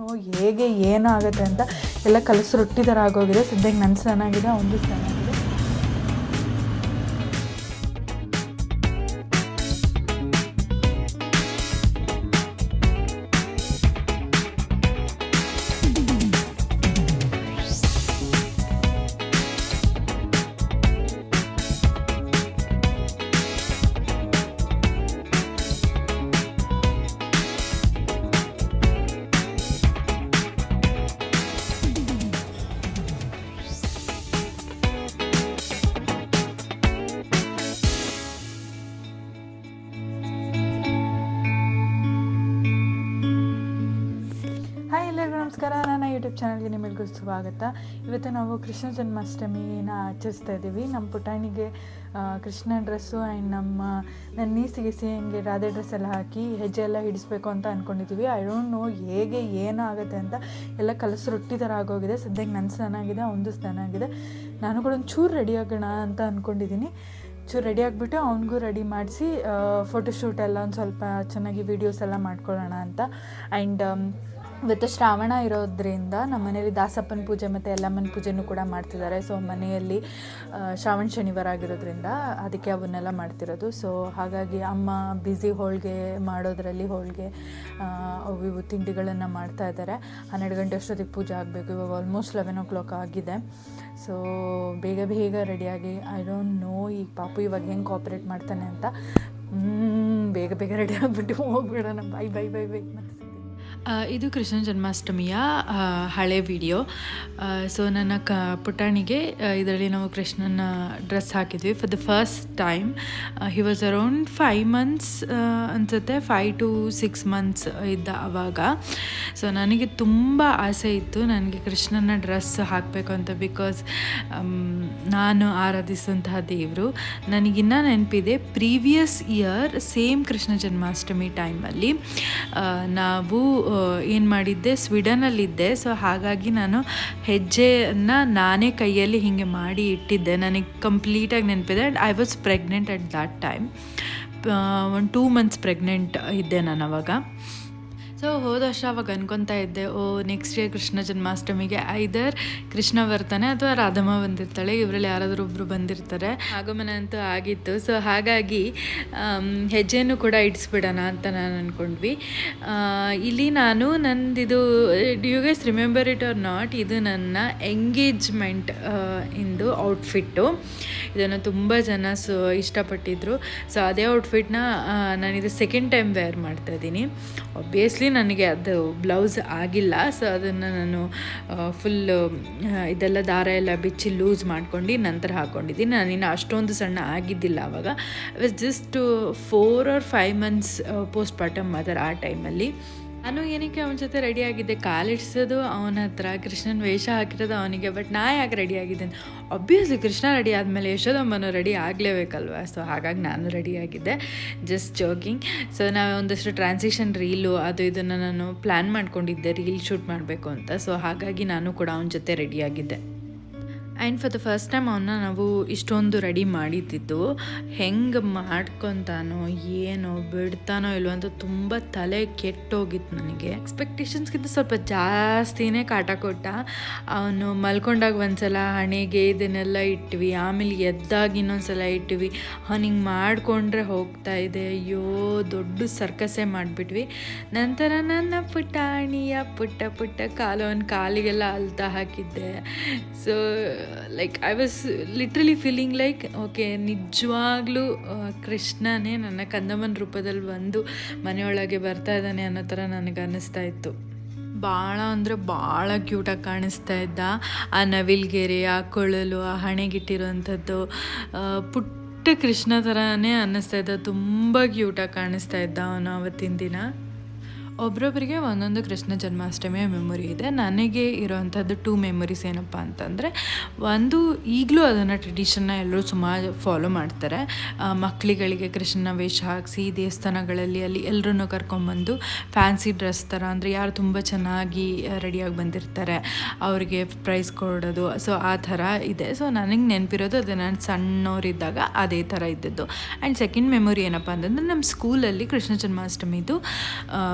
No ಹೇಗೆ ಏನು ಆಗುತ್ತೆ ಅಂತ ಎಲ್ಲ ಕಲಸು ರೊಟ್ಟಿ ಥರ ಆಗೋಗಿದೆ. ಸದ್ಯಕ್ಕೆ ನನ್ನ ಚೆನ್ನಾಗಿದೆ, ಒಂದು ಚೆನ್ನಾಗಿದೆ. ನಮಸ್ಕಾರ, ನನ್ನ ಯೂಟ್ಯೂಬ್ ಚಾನಲ್ಗೆ ನಿಮಗೂ ಸ್ವಾಗತ. ಇವತ್ತು ನಾವು ಕೃಷ್ಣ ಜನ್ಮಾಷ್ಟಮಿನ ಆಚರಿಸ್ತಾ ಇದ್ದೀವಿ. ನಮ್ಮ ಪುಟಾಣಿಗೆ ಕೃಷ್ಣ ಡ್ರೆಸ್ಸು ಆ್ಯಂಡ್ ನನ್ನ ನೀಸಿಗೆ ಸಿಹಿಗೆ ರಾಧೆ ಡ್ರೆಸ್ ಎಲ್ಲ ಹಾಕಿ ಹೆಜ್ಜೆ ಎಲ್ಲ ಹಿಡಿಸ್ಬೇಕು ಅಂತ ಅಂದ್ಕೊಂಡಿದ್ದೀವಿ. ಐ ಡೋಂಟ್ ನೋ ಹೇಗೆ ಏನು ಆಗುತ್ತೆ ಅಂತ ಎಲ್ಲ ಕಲಸು ರೊಟ್ಟಿ ಥರ ಆಗೋಗಿದೆ. ಸದ್ಯಕ್ಕೆ ನನ್ನ ಸ್ನಾನಾಗಿದೆ, ಒಂದು ಸ್ನಾನಾಗಿದೆ. ನಾನು ಕೂಡ ಒಂಚೂರು ರೆಡಿ ಆಗೋಣ ಅಂತ ಅಂದ್ಕೊಂಡಿದ್ದೀನಿ. ಚೂರು ರೆಡಿ ಆಗಿಬಿಟ್ಟು ಅವನಿಗೂ ರೆಡಿ ಮಾಡಿಸಿ ಫೋಟೋಶೂಟ್ ಎಲ್ಲ ಒಂದು ಸ್ವಲ್ಪ ಚೆನ್ನಾಗಿ ವೀಡಿಯೋಸ್ ಎಲ್ಲ ಮಾಡ್ಕೊಳ್ಳೋಣ ಅಂತ. ಆ್ಯಂಡ್ ಇವತ್ತು ಶ್ರಾವಣ ಇರೋದ್ರಿಂದ ನಮ್ಮ ಮನೆಯಲ್ಲಿ ದಾಸಪ್ಪನ ಪೂಜೆ ಮತ್ತು ಎಲ್ಲಮ್ಮನ ಪೂಜೆನೂ ಕೂಡ ಮಾಡ್ತಿದ್ದಾರೆ. ಸೊ ಮನೆಯಲ್ಲಿ ಶ್ರಾವಣ ಶನಿವಾರ ಆಗಿರೋದ್ರಿಂದ ಅದಕ್ಕೆ ಅವನ್ನೆಲ್ಲ ಮಾಡ್ತಿರೋದು. ಸೊ ಹಾಗಾಗಿ ಅಮ್ಮ ಬ್ಯುಸಿ ಹೋಳಿಗೆ ಮಾಡೋದ್ರಲ್ಲಿ ಹೋಳಿಗೆ ಇವು ತಿಂಡಿಗಳನ್ನು ಮಾಡ್ತಾ ಇದ್ದಾರೆ. 12 ಗಂಟೆ ಅಷ್ಟೊತ್ತಿಗೆ ಪೂಜೆ ಆಗಬೇಕು. ಇವಾಗ ಆಲ್ಮೋಸ್ಟ್ 11 o'clock ಆಗಿದೆ. ಸೊ ಬೇಗ ರೆಡಿಯಾಗಿ ಐ ಡೋಂಟ್ ನೋ ಈಗ ಪಾಪು ಇವಾಗ ಹೆಂಗೆ ಕೋಆಪ್ರೇಟ್ ಮಾಡ್ತಾನೆ ಅಂತ. ಬೇಗ ರೆಡಿ ಆಗಿಬಿಟ್ಟು ಹೋಗ್ಬಿಡೋಣ. ಬೈ ಮತ್ತು ಇದು ಕೃಷ್ಣ ಜನ್ಮಾಷ್ಟಮಿಯ ಹಳೆ ವಿಡಿಯೋ. ಸೊ ನನ್ನ ಪುಟಾಣಿಗೆ ಇದರಲ್ಲಿ ನಾವು ಕೃಷ್ಣನ ಡ್ರೆಸ್ ಹಾಕಿದ್ವಿ for the first time. He was around 5 months ಅನಿಸುತ್ತೆ, 5 to 6 months ಇದ್ದ ಆವಾಗ. ಸೊ ನನಗೆ ತುಂಬ ಆಸೆ ಇತ್ತು ನನಗೆ ಕೃಷ್ಣನ ಡ್ರೆಸ್ ಹಾಕಬೇಕು ಅಂತ. ಬಿಕಾಸ್ ನಾನು ಆರಾಧಿಸುವಂತಹ ದೇವರು. ನನಗಿನ್ನ ನೆನಪಿದೆ, previous year same Krishna Janmashtami ಟೈಮಲ್ಲಿ ನಾವು ಏನು ಮಾಡಿದ್ದೆ, ಸ್ವೀಡನಲ್ಲಿದ್ದೆ. ಸೊ ಹಾಗಾಗಿ ನಾನು ಹೆಜ್ಜೆಯನ್ನು ನಾನೇ ಕೈಯಲ್ಲಿ ಹೀಗೆ ಮಾಡಿ ಇಟ್ಟಿದ್ದೆ. ನನಗೆ ಕಂಪ್ಲೀಟಾಗಿ ನೆನಪಿದೆ. I was pregnant at that time. 2 months pregnant ಇದ್ದೆ ನಾನು ಅವಾಗ. ಸೊ ಹೋದ ವರ್ಷ ಅವಾಗ ಅನ್ಕೊತಾ ಇದ್ದೆ, ನೆಕ್ಸ್ಟ್ ಇಯರ್ ಕೃಷ್ಣ ಜನ್ಮಾಷ್ಟಮಿಗೆ ಐದರ್ ಕೃಷ್ಣ ಬರ್ತಾನೆ ಅಥವಾ ರಾಧಮ್ಮ ಬಂದಿರ್ತಾಳೆ, ಇವರಲ್ಲಿ ಯಾರಾದರೂ ಒಬ್ಬರು ಬಂದಿರ್ತಾರೆ. ಆಗಮನ ಅಂತೂ ಆಗಿತ್ತು. ಸೊ ಹಾಗಾಗಿ ಹೆಜ್ಜೆನೂ ಕೂಡ ಇಡಿಸ್ಬಿಡೋಣ ಅಂತ ನಾನು ಅಂದ್ಕೊಂಡ್ವಿ. ಇಲ್ಲಿ ನಾನು ನಂದಿದು, you guys remember it or not, ಇದು ನನ್ನ ಎಂಗೇಜ್ಮೆಂಟ್ ಇಂದು ಔಟ್ಫಿಟ್ಟು. ಇದನ್ನು ತುಂಬ ಜನ ಇಷ್ಟಪಟ್ಟಿದ್ರು. ಸೊ ಅದೇ ಔಟ್ಫಿಟ್ನ ನಾನಿದು ಸೆಕೆಂಡ್ ಟೈಮ್ ವೇರ್ ಮಾಡ್ತಾಯಿದ್ದೀನಿ. ಒಬ್ವಿಯಸ್ಲಿ ನನಗೆ ಅದು ಬ್ಲೌಸ್ ಆಗಿಲ್ಲ. ಸೊ ಅದನ್ನು ನಾನು ಫುಲ್ಲು ಇದೆಲ್ಲ ದಾರ ಎಲ್ಲ ಬಿಚ್ಚಿ ಲೂಸ್ ಮಾಡ್ಕೊಂಡು ನಂತರ ಹಾಕ್ಕೊಂಡಿದ್ದೀನಿ. ನಾನಿನ್ನು ಅಷ್ಟೊಂದು ಸಣ್ಣ ಆಗಿದ್ದಿಲ್ಲ ಆವಾಗ. I was just 4 or 5 months post partum mother ಆ ಟೈಮಲ್ಲಿ. ನಾನು ಏನಕ್ಕೆ ಅವನ ಜೊತೆ ರೆಡಿಯಾಗಿದ್ದೆ, ಕಾಲಿಡ್ಸೋದು ಅವನ ಹತ್ರ, ಕೃಷ್ಣನ ವೇಷ ಹಾಕಿರೋದು ಅವನಿಗೆ. ಬಟ್ ನಾ ಯಾಕೆ ರೆಡಿಯಾಗಿದ್ದೇನೆ, ಒಬ್ವಿಯಸ್ಲಿ ಕೃಷ್ಣ ರೆಡಿ ಆದಮೇಲೆ ಯಶೋದಮ್ಮನೂ ರೆಡಿ ಆಗಲೇಬೇಕಲ್ವ. ಸೊ ಹಾಗಾಗಿ ನಾನು ರೆಡಿಯಾಗಿದ್ದೆ, ಜಸ್ಟ್ ಜೋಕಿಂಗ್. ಸೊ ನಾವು ಒಂದಷ್ಟು ಟ್ರಾನ್ಸಿಷನ್ ರೀಲು ಅದು ಇದನ್ನು ನಾನು ಪ್ಲ್ಯಾನ್ ಮಾಡ್ಕೊಂಡಿದ್ದೆ, ರೀಲ್ ಶೂಟ್ ಮಾಡಬೇಕು ಅಂತ. ಸೊ ಹಾಗಾಗಿ ನಾನು ಕೂಡ ಅವನ ಜೊತೆ ರೆಡಿಯಾಗಿದ್ದೆ. And for the first time ಅವನ್ನ ನಾವು ಇಷ್ಟೊಂದು ರೆಡಿ ಮಾಡಿದ್ದಿದ್ದು. ಹೆಂಗೆ ಮಾಡ್ಕೊತಾನೋ ಏನೋ ಬಿಡ್ತಾನೋ ಇಲ್ವೋ ಅಂತ ತುಂಬ ತಲೆ ಕೆಟ್ಟೋಗಿತ್ತು ನನಗೆ. ಎಕ್ಸ್ಪೆಕ್ಟೇಷನ್ಸ್ಗಿಂತ ಸ್ವಲ್ಪ ಜಾಸ್ತಿನೇ ಕಾಟ ಕೊಟ್ಟ. ಅವನು ಮಲ್ಕೊಂಡಾಗ ಒಂದ್ಸಲ ಹಣೆಗೆ ಇದನ್ನೆಲ್ಲ ಇಟ್ವಿ, ಆಮೇಲೆ ಎದ್ದಾಗ ಇನ್ನೊಂದ್ಸಲ ಇಟ್ವಿ. ಅವನಿಗೆ ಮಾಡಿಕೊಂಡ್ರೆ ಹೋಗ್ತಾ ಇದೆ. ಅಯ್ಯೋ ದೊಡ್ಡ ಸರ್ಕಸೇ ಮಾಡಿಬಿಟ್ವಿ. ನಂತರ ನನ್ನ ಪುಟಾಣಿಯ ಪುಟ್ಟ ಕಾಲು ಅವನ ಕಾಲಿಗೆಲ್ಲ ಅಲ್ತಾ ಹಾಕಿದ್ದೆ. So like I was literally feeling like okay, ನಿಜವಾಗ್ಲೂ ಕೃಷ್ಣನೇ ನನ್ನ ಕಂದಮ್ಮನ ರೂಪದಲ್ಲಿ ಬಂದು ಮನೆಯೊಳಗೆ ಬರ್ತಾ ಇದ್ದಾನೆ ಅನ್ನೋ ಥರ ನನಗೆ ಅನ್ನಿಸ್ತಾ ಇತ್ತು. ಭಾಳ ಅಂದರೆ ಭಾಳ ಕ್ಯೂಟಾಗಿ ಕಾಣಿಸ್ತಾ ಇದ್ದ. ಆ ನವಿಲ್ಗೆರೆ, ಆ ಕೊಳಲು, ಆ ಹಣೆಗಿಟ್ಟಿರೋವಂಥದ್ದು ಪುಟ್ಟ ಕೃಷ್ಣ ಥರನೇ ಅನ್ನಿಸ್ತಾ ಇದ್ದ. ತುಂಬ ಕ್ಯೂಟಾಗಿ ಕಾಣಿಸ್ತಾ ಇದ್ದ ಅವನು ಆವತ್ತಿನ ದಿನ. ಒಬ್ರೊಬ್ಬರಿಗೆ ಒಂದೊಂದು ಕೃಷ್ಣ ಜನ್ಮಾಷ್ಟಮಿಯ ಮೆಮೊರಿ ಇದೆ. ನನಗೆ ಇರೋವಂಥದ್ದು 2 ಮೆಮೊರೀಸ್ ಏನಪ್ಪ ಅಂತಂದರೆ, ಒಂದು ಈಗಲೂ ಅದನ್ನು ಟ್ರೆಡಿಷನ್ನ ಎಲ್ಲರೂ ಸುಮಾರು ಫಾಲೋ ಮಾಡ್ತಾರೆ. ಮಕ್ಕಳಿಗಳಿಗೆ ಕೃಷ್ಣನ ವೇಷ ಹಾಕಿಸಿ ದೇವಸ್ಥಾನಗಳಲ್ಲಿ ಅಲ್ಲಿ ಎಲ್ಲರೂ ಕರ್ಕೊಂಬಂದು ಫ್ಯಾನ್ಸಿ ಡ್ರೆಸ್ ಥರ, ಅಂದರೆ ಯಾರು ತುಂಬ ಚೆನ್ನಾಗಿ ರೆಡಿಯಾಗಿ ಬಂದಿರ್ತಾರೆ ಅವರಿಗೆ ಪ್ರೈಸ್ ಕೊಡೋದು. ಸೊ ಆ ಥರ ಇದೆ. ಸೊ ನನಗೆ ನೆನಪಿರೋದು ಅದು ನಾನು ಸಣ್ಣವರಿದ್ದಾಗ ಅದೇ ಥರ ಇದ್ದದ್ದು. ಆ್ಯಂಡ್ ಸೆಕೆಂಡ್ ಮೆಮೊರಿ ಏನಪ್ಪ ಅಂತಂದರೆ, ನಮ್ಮ ಸ್ಕೂಲಲ್ಲಿ ಕೃಷ್ಣ ಜನ್ಮಾಷ್ಟಮಿದು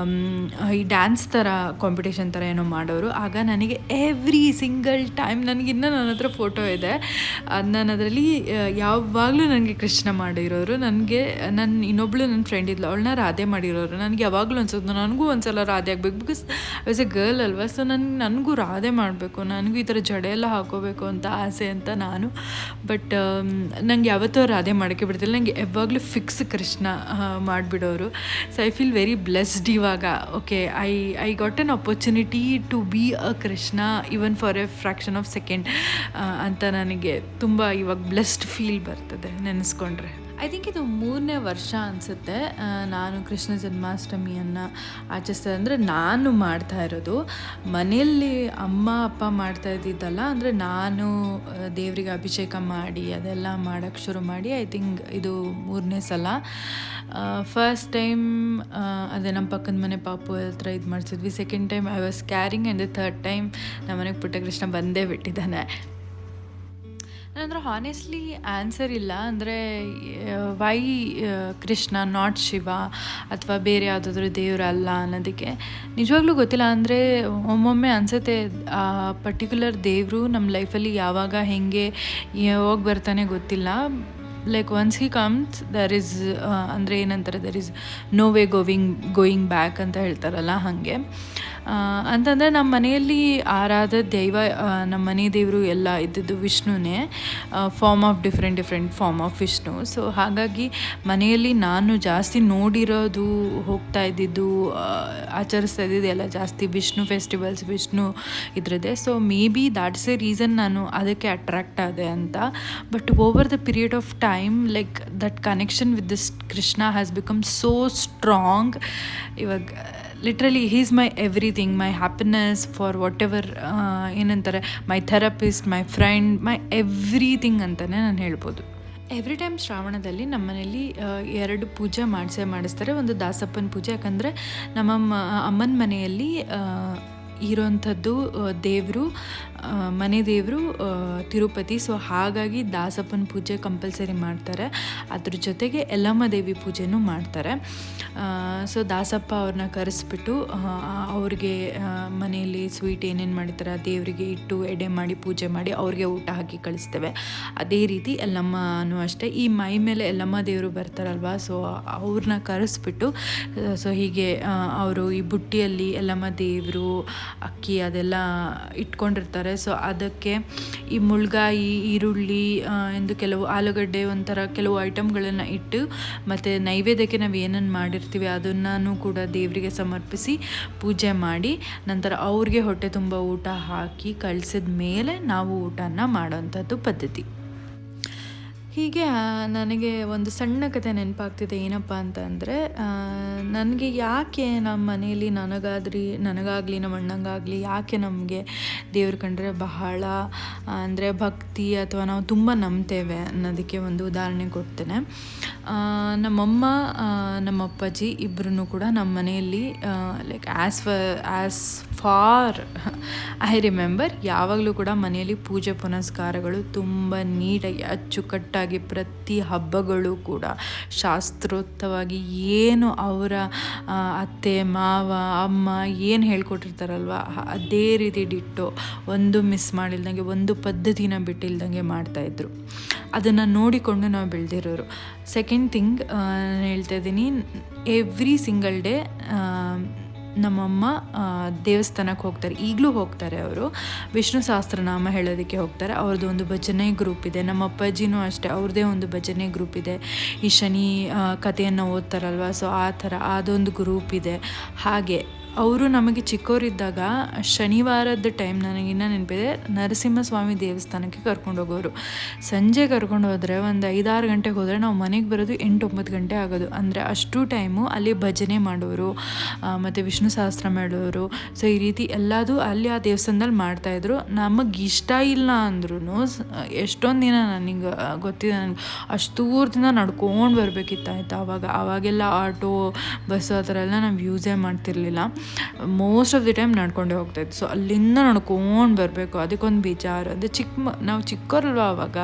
ಈ ಡ್ಯಾನ್ಸ್ ಥರ ಕಾಂಪಿಟೇಷನ್ ಥರ ಏನೋ ಮಾಡೋರು. ಆಗ ನನಗೆ ಎವ್ರಿ ಸಿಂಗಲ್ ಟೈಮ್ ನನಗಿನ್ನೂ ನನ್ನ ಹತ್ರ ಫೋಟೋ ಇದೆ. ಅದು ನಾನು ಅದರಲ್ಲಿ ಯಾವಾಗಲೂ ನನಗೆ ಕೃಷ್ಣ ಮಾಡಿರೋರು. ಇನ್ನೊಬ್ಳು ನನ್ನ ಫ್ರೆಂಡ್ ಇದ್ಲು, ಅವಳನ್ನ ರಾಧೆ ಮಾಡಿರೋರು. ನನಗೆ ಯಾವಾಗಲೂ ಅನ್ಸೋದು ನನಗೂ ಒಂದ್ಸಲ ರಾಧೆ ಆಗಬೇಕು, ಬಿಕಾಸ್ ಆಸ್ ಎ ಗರ್ಲ್ ಅಲ್ವಾ. ಸೊ ನನಗೂ ರಾಧೆ ಮಾಡಬೇಕು, ನನಗೂ ಈ ಥರ ಜಡೆ ಎಲ್ಲ ಹಾಕೋಬೇಕು ಅಂತ ಆಸೆ ಅಂತ ನಾನು. ಬಟ್ ನಂಗೆ ಯಾವತ್ತೂ ರಾಧೆ ಮಾಡೋಕ್ಕೆ ಬಿಡ್ತಿಲ್ಲ. ನನಗೆ ಯಾವಾಗಲೂ ಫಿಕ್ಸ್ ಕೃಷ್ಣ ಮಾಡಿಬಿಡೋರು. So I feel very blessed ಇವಾಗ. Okay, I got an opportunity to be a Krishna even for a fraction of second ಅಂತ ನನಗೆ ತುಂಬ ಇವಾಗ ಬ್ಲೆಸ್ಡ್ ಫೀಲ್ ಬರ್ತದೆ ನೆನೆಸ್ಕೊಂಡ್ರೆ. ಐ ಥಿಂಕ್ ಇದು 3ನೇ ವರ್ಷ ಅನಿಸುತ್ತೆ ನಾನು ಕೃಷ್ಣ ಜನ್ಮಾಷ್ಟಮಿಯನ್ನು ಆಚರಿಸ್ತಾ. ಅಂದರೆ ನಾನು ಮಾಡ್ತಾ ಇರೋದು ಮನೆಯಲ್ಲಿ ಅಮ್ಮ ಅಪ್ಪ ಮಾಡ್ತಾ ಇದ್ದಿದ್ದಲ್ಲ. ಅಂದರೆ ನಾನು ದೇವರಿಗೆ ಅಭಿಷೇಕ ಮಾಡಿ ಅದೆಲ್ಲ ಮಾಡೋಕ್ಕೆ ಶುರು ಮಾಡಿ ಐ ಥಿಂಕ್ ಇದು 3ನೇ ಸಲ. ಫಸ್ಟ್ ಟೈಮ್ ಅದೇ ನಮ್ಮ ಪಕ್ಕದ ಮನೆ ಪಾಪು ಹತ್ರ ಇದು ಮಾಡಿಸಿದ್ವಿ. Second time I was carrying and third time ನಮ್ಮ ಮನೆಗೆ ಪುಟ್ಟ ಕೃಷ್ಣ ಬಂದೇ ಬಿಟ್ಟಿದ್ದಾನೆ. ಅಂದರೆ ಹಾನೆಸ್ಟ್ಲಿ ಆನ್ಸರ್ ಇಲ್ಲ. ಅಂದರೆ ವೈ ಕೃಷ್ಣ ನಾಟ್ ಶಿವ ಅಥವಾ ಬೇರೆ ಯಾವುದಾದ್ರೂ ದೇವರು ಅಲ್ಲ ಅನ್ನೋದಕ್ಕೆ ನಿಜವಾಗ್ಲೂ ಗೊತ್ತಿಲ್ಲ. ಅಂದರೆ ಒಮ್ಮೊಮ್ಮೆ ಅನಿಸುತ್ತೆ ಆ ಪರ್ಟಿಕ್ಯುಲರ್ ದೇವರು ನಮ್ಮ ಲೈಫಲ್ಲಿ ಯಾವಾಗ ಹೇಗೆ ಹೋಗಿ ಬರ್ತಾನೆ ಗೊತ್ತಿಲ್ಲ. Like once he comes there is ಅಂದರೆ ಏನಂತಾರೆ, there is no way going back ಅಂತ ಹೇಳ್ತಾರಲ್ಲ ಹಾಗೆ. ಅಂತಂದರೆ ನಮ್ಮ ಮನೆಯಲ್ಲಿ ಆರಾಧ ದೈವ, ನಮ್ಮ ಮನೆ ದೇವರು ಎಲ್ಲ ಇದ್ದಿದ್ದು ವಿಷ್ಣುನೇ, form of different form of Vishnu. So ಹಾಗಾಗಿ ಮನೆಯಲ್ಲಿ ನಾನು ಜಾಸ್ತಿ ನೋಡಿರೋದು, ಹೋಗ್ತಾ ಇದ್ದಿದ್ದು, ಆಚರಿಸ್ತಾ ಇದ್ದಿದ್ದು ಎಲ್ಲ ಜಾಸ್ತಿ ವಿಷ್ಣು ಫೆಸ್ಟಿವಲ್ಸ್, ವಿಷ್ಣು ಇದ್ರದ್ದೇ. So may be that's a reason ನಾನು ಅದಕ್ಕೆ ಅಟ್ರ್ಯಾಕ್ಟ್ ಆದೆ ಅಂತ. But over the period of time like that connection with this Krishna has become so strong. ಇವಾಗ literally he is my everything, my happiness, for whatever ಏನಂತಾರೆ, my therapist, my friend, my everything ಅಂತಲೇ ನಾನು ಹೇಳ್ಬೋದು. Every time ಶ್ರಾವಣದಲ್ಲಿ ನಮ್ಮ ಮನೇಲಿ 2 ಪೂಜೆ ಮಾಡಿಸ್ತಾರೆ. ಒಂದು ದಾಸಪ್ಪನ ಪೂಜೆ, ಯಾಕಂದರೆ ನಮ್ಮ ಅಮ್ಮನ ಮನೆಯಲ್ಲಿ ಇರೋಂಥದ್ದು ದೇವರು, ಮನೆ ದೇವರು ತಿರುಪತಿ. ಸೊ ಹಾಗಾಗಿ ದಾಸಪ್ಪನ ಪೂಜೆ ಕಂಪಲ್ಸರಿ ಮಾಡ್ತಾರೆ. ಅದ್ರ ಜೊತೆಗೆ ಯಲ್ಲಮ್ಮ ದೇವಿ ಪೂಜೆನೂ ಮಾಡ್ತಾರೆ. ಸೊ ದಾಸಪ್ಪ ಅವ್ರನ್ನ ಕರೆಸ್ಬಿಟ್ಟು ಅವ್ರಿಗೆ ಮನೆಯಲ್ಲಿ ಸ್ವೀಟ್ ಏನೇನು ಮಾಡಿರ್ತಾರೆ ದೇವರಿಗೆ ಇಟ್ಟು ಎಡೆ ಮಾಡಿ ಪೂಜೆ ಮಾಡಿ ಅವ್ರಿಗೆ ಊಟ ಹಾಕಿ ಕಳಿಸ್ತೇವೆ. ಅದೇ ರೀತಿ ಯಲ್ಲಮ್ಮನೂ ಅಷ್ಟೇ. ಈ ಮೈ ಮೇಲೆ ಯಲ್ಲಮ್ಮ ದೇವರು ಬರ್ತಾರಲ್ವ, ಸೊ ಅವ್ರನ್ನ ಕರೆಸ್ಬಿಟ್ಟು ಸೊ ಹೀಗೆ ಅವರು ಈ ಬುಟ್ಟಿಯಲ್ಲಿ ಯಲ್ಲಮ್ಮ ದೇವರು ಅಕ್ಕಿ ಅದೆಲ್ಲ ಇಟ್ಕೊಂಡಿರ್ತಾರೆ. ಸೊ ಅದಕ್ಕೆ ಈ ಮುಳ್ಗಾಯಿ, ಈರುಳ್ಳಿ ಎಂದು ಕೆಲವು ಆಲೂಗಡ್ಡೆ ಒಂಥರ ಕೆಲವು ಐಟಮ್ಗಳನ್ನು ಇಟ್ಟು ಮತ್ತು ನೈವೇದ್ಯಕ್ಕೆ ನಾವು ಏನನ್ನು ಮಾಡಿರ್ತೀವಿ ಅದನ್ನು ಕೂಡ ದೇವರಿಗೆ ಸಮರ್ಪಿಸಿ ಪೂಜೆ ಮಾಡಿ ನಂತರ ಅವ್ರಿಗೆ ಹೊಟ್ಟೆ ತುಂಬ ಊಟ ಹಾಕಿ ಕಳಿಸಿದ ಮೇಲೆ ನಾವು ಊಟನ ಮಾಡೋಂಥದ್ದು ಪದ್ಧತಿ. ಹೀಗೆ ನನಗೆ ಒಂದು ಸಣ್ಣ ಕಥೆ ನೆನಪಾಗ್ತಿದೆ. ಏನಪ್ಪ ಅಂತಂದರೆ, ನನಗೆ ಯಾಕೆ ನಮ್ಮ ಮನೇಲಿ ನನಗಾಗಲಿ ನಮ್ಮ ಅಣ್ಣಂಗಾಗಲಿ ಯಾಕೆ ನಮಗೆ ದೇವ್ರು ಕಂಡ್ರೆ ಬಹಳ ಅಂದರೆ ಭಕ್ತಿ ಅಥವಾ ನಾವು ತುಂಬ ನಂಬ್ತೇವೆ ಅನ್ನೋದಕ್ಕೆ ಒಂದು ಉದಾಹರಣೆ ಕೊಡ್ತೇನೆ. ನಮ್ಮಮ್ಮ ನಮ್ಮ ಅಪ್ಪಾಜಿ ಇಬ್ಬರೂ ಕೂಡ ನಮ್ಮ ಮನೆಯಲ್ಲಿ like as for I remember ಯಾವಾಗಲೂ ಕೂಡ ಮನೆಯಲ್ಲಿ ಪೂಜೆ ಪುನಸ್ಕಾರಗಳು ತುಂಬ ನೀಟಾಗಿ ಅಚ್ಚುಕಟ್ಟಾಗಿ ಪ್ರತಿ ಹಬ್ಬಗಳು ಕೂಡ ಶಾಸ್ತ್ರೋಕ್ತವಾಗಿ ಏನು ಅವರ ಅತ್ತೆ ಮಾವ ಅಮ್ಮ ಏನು ಹೇಳ್ಕೊಟ್ಟಿರ್ತಾರಲ್ವ ಅದೇ ರೀತಿ ಡಿಟ್ಟೋ ಒಂದು ಮಿಸ್ ಮಾಡಿಲ್ದಂಗೆ ಒಂದು ಪದ್ಧತಿನ ಬಿಟ್ಟಿಲ್ದಂಗೆ ಮಾಡ್ತಾಯಿದ್ರು. ಅದನ್ನು ನೋಡಿಕೊಂಡು ನಾವು ಬೆಳೆದಿರೋರು. ಸೆಕೆಂಡ್ ಥಿಂಗ್ ನಾನು ಹೇಳ್ತಾ ಇದ್ದೀನಿ, ಎವ್ರಿ ಸಿಂಗಲ್ ಡೇ ನಮ್ಮಮ್ಮ ದೇವಸ್ಥಾನಕ್ಕೆ ಹೋಗ್ತಾರೆ, ಈಗಲೂ ಹೋಗ್ತಾರೆ. ಅವರು ವಿಷ್ಣು ಸಹಸ್ರನಾಮ ಹೇಳೋದಕ್ಕೆ ಹೋಗ್ತಾರೆ. ಅವ್ರದ್ದು ಒಂದು ಭಜನೆ ಗ್ರೂಪ್ ಇದೆ. ನಮ್ಮ ಅಪ್ಪಾಜಿನೂ ಅಷ್ಟೇ, ಅವ್ರದ್ದೇ ಒಂದು ಭಜನೆ ಗ್ರೂಪ್ ಇದೆ. ಈ ಶನಿ ಕಥೆಯನ್ನು ಓದ್ತಾರಲ್ವ, ಸೊ ಆ ಥರ ಅದೊಂದು ಗ್ರೂಪ್ ಇದೆ. ಹಾಗೆ ಅವರು ನಮಗೆ ಚಿಕ್ಕವರಿದ್ದಾಗ ಶನಿವಾರದ ಟೈಮ್ ನನಗಿನ್ನ ನೆನಪಿದೆ, ನರಸಿಂಹಸ್ವಾಮಿ ದೇವಸ್ಥಾನಕ್ಕೆ ಕರ್ಕೊಂಡು ಹೋಗೋರು. ಸಂಜೆ ಕರ್ಕೊಂಡು ಹೋದರೆ ಒಂದು 5-6 ಗಂಟೆಗೆ ಹೋದರೆ ನಾವು ಮನೆಗೆ ಬರೋದು 8-9 ಗಂಟೆ ಆಗೋದು. ಅಂದರೆ ಅಷ್ಟು ಟೈಮು ಅಲ್ಲಿ ಭಜನೆ ಮಾಡೋರು ಮತ್ತು ವಿಷ್ಣು ಸಹಸ್ರ ಮಾಡೋರು. ಸೊ ಈ ರೀತಿ ಎಲ್ಲದೂ ಅಲ್ಲಿ ಆ ದೇವಸ್ಥಾನದಲ್ಲಿ ಮಾಡ್ತಾಯಿದ್ರು. ನಮಗೆ ಇಷ್ಟ ಇಲ್ಲ ಅಂದ್ರೂ ಎಷ್ಟೊಂದು ದಿನ ನನಗೆ ಗೊತ್ತಿದೆ, ನನಗೆ ಅಷ್ಟು ದೂರ ದಿನ ನಡ್ಕೊಂಡು ಬರಬೇಕಿತ್ತು. ಆಯಿತಾ, ಅವಾಗೆಲ್ಲ ಆಟೋ ಬಸ್ಸು ಆ ಥರ ಎಲ್ಲ ನಾವು ಯೂಸೇ ಮಾಡ್ತಿರ್ಲಿಲ್ಲ. ಮೋಸ್ಟ್ ಆಫ್ ದಿ ಟೈಮ್ ನಡ್ಕೊಂಡೇ ಹೋಗ್ತಾಯಿದ್ದು. ಸೊ ಅಲ್ಲಿಂದ ನಡ್ಕೊಂಡು ಬರಬೇಕು, ಅದಕ್ಕೊಂದು ಬೇಜಾರು. ಅಂದರೆ ನಾವು ಚಿಕ್ಕವರಲ್ವ ಆವಾಗ,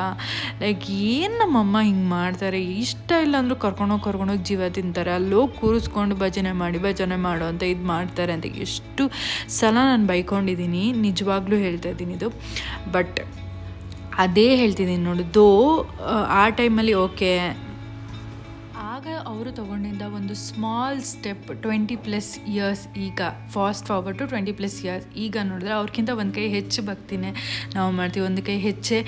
ಲೈಕ್ ಏನು ನಮ್ಮಮ್ಮ ಹಿಂಗೆ ಮಾಡ್ತಾರೆ, ಇಷ್ಟ ಇಲ್ಲ ಅಂದರೂ ಕರ್ಕೊಂಡೋಗಿ ಜೀವ ತಿಂತಾರೆ, ಅಲ್ಲೋಗಿ ಕೂರಿಸ್ಕೊಂಡು ಭಜನೆ ಮಾಡು ಅಂತ ಇದು ಮಾಡ್ತಾರೆ ಅಂತ ಎಷ್ಟು ಸಲ ನಾನು ಬೈಕೊಂಡಿದ್ದೀನಿ, ನಿಜವಾಗ್ಲೂ ಹೇಳ್ತಾ ಇದ್ದೀನಿ ಇದು. ಬಟ್ ಅದೇ ಹೇಳ್ತಿದ್ದೀನಿ ನೋಡು, ಆ ಟೈಮಲ್ಲಿ ಓಕೆ, ಆಗ ಅವರು ತೊಗೊಂಡಿದ್ದ ಒಂದು ಸ್ಮಾಲ್ ಸ್ಟೆಪ್ 20+ ಇಯರ್ಸ್, ಈಗ ಫಾಸ್ಟ್ ಫಾರ್ವರ್ಡ್ ಟು 20+ ಇಯರ್ಸ್, ಈಗ ನೋಡಿದ್ರೆ ಅವ್ರಿಗಿಂತ ಒಂದು ಕೈ ಹೆಚ್ಚು ಭಕ್ತಿನೇ ನಾವು ಮಾಡ್ತೀವಿ, ಒಂದು ಕೈ ಹೆಚ್ಚೇ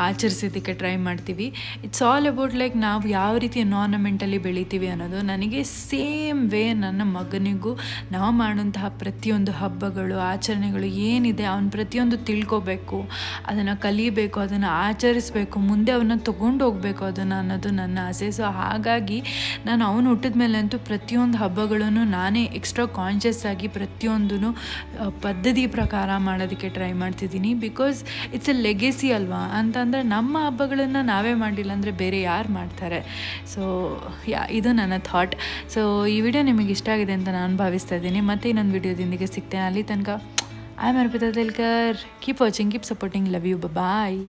ಆಚರಿಸೋದಕ್ಕೆ ಟ್ರೈ ಮಾಡ್ತೀವಿ. ಇಟ್ಸ್ ಆಲ್ ಅಬೌಟ್ ಲೈಕ್ ನಾವು ಯಾವ ರೀತಿ ಎನ್ವೈರನ್ಮೆಂಟಲ್ಲಿ ಬೆಳಿತೀವಿ ಅನ್ನೋದು. ನನಗೆ ಸೇಮ್ ವೇ ನನ್ನ ಮಗನಿಗೂ ನಾವು ಮಾಡುವಂತಹ ಪ್ರತಿಯೊಂದು ಹಬ್ಬಗಳು, ಆಚರಣೆಗಳು ಏನಿದೆ ಅವನು ಪ್ರತಿಯೊಂದು ತಿಳ್ಕೊಬೇಕು, ಅದನ್ನು ಕಲಿಬೇಕು, ಅದನ್ನು ಆಚರಿಸಬೇಕು, ಮುಂದೆ ಅವನ್ನ ತೊಗೊಂಡು ಹೋಗಬೇಕು ಅದನ್ನು ಅನ್ನೋದು ನನ್ನ ಆಸೆ. ಸೊ ಹಾಗಾಗಿ ನಾನು ಅವನು ಹುಟ್ಟಿದ ಮೇಲಂತೂ ಪ್ರತಿಯೊಂದು ಹಬ್ಬಗಳನ್ನು ನಾನೇ ಎಕ್ಸ್ಟ್ರಾ ಕಾನ್ಷಿಯಸ್ ಆಗಿ ಪ್ರತಿಯೊಂದೂ ಪದ್ಧತಿ ಪ್ರಕಾರ ಮಾಡೋದಕ್ಕೆ ಟ್ರೈ ಮಾಡ್ತಿದ್ದೀನಿ. ಬಿಕಾಸ್ ಇಟ್ಸ್ ಎ ಲೆಗೆಸಿ ಅಲ್ವಾ, ಅಂತಂದರೆ ನಮ್ಮ ಹಬ್ಬಗಳನ್ನು ನಾವೇ ಮಾಡಿಲ್ಲ ಅಂದರೆ ಬೇರೆ ಯಾರು ಮಾಡ್ತಾರೆ. ಸೊ ಇದು ನನ್ನ ಥಾಟ್. ಸೊ ಈ ವಿಡಿಯೋ ನಿಮಗೆ ಇಷ್ಟ ಆಗಿದೆ ಅಂತ ನಾನು ಭಾವಿಸ್ತಾ ಇದ್ದೀನಿ. ಮತ್ತೆ ಇನ್ನೊಂದು ವಿಡಿಯೋದೊಂದಿಗೆ ಸಿಗ್ತೇನೆ. ಅಲ್ಲಿ ತನಕ I am Arpita Telkar. Keep watching, keep supporting, love you, bye.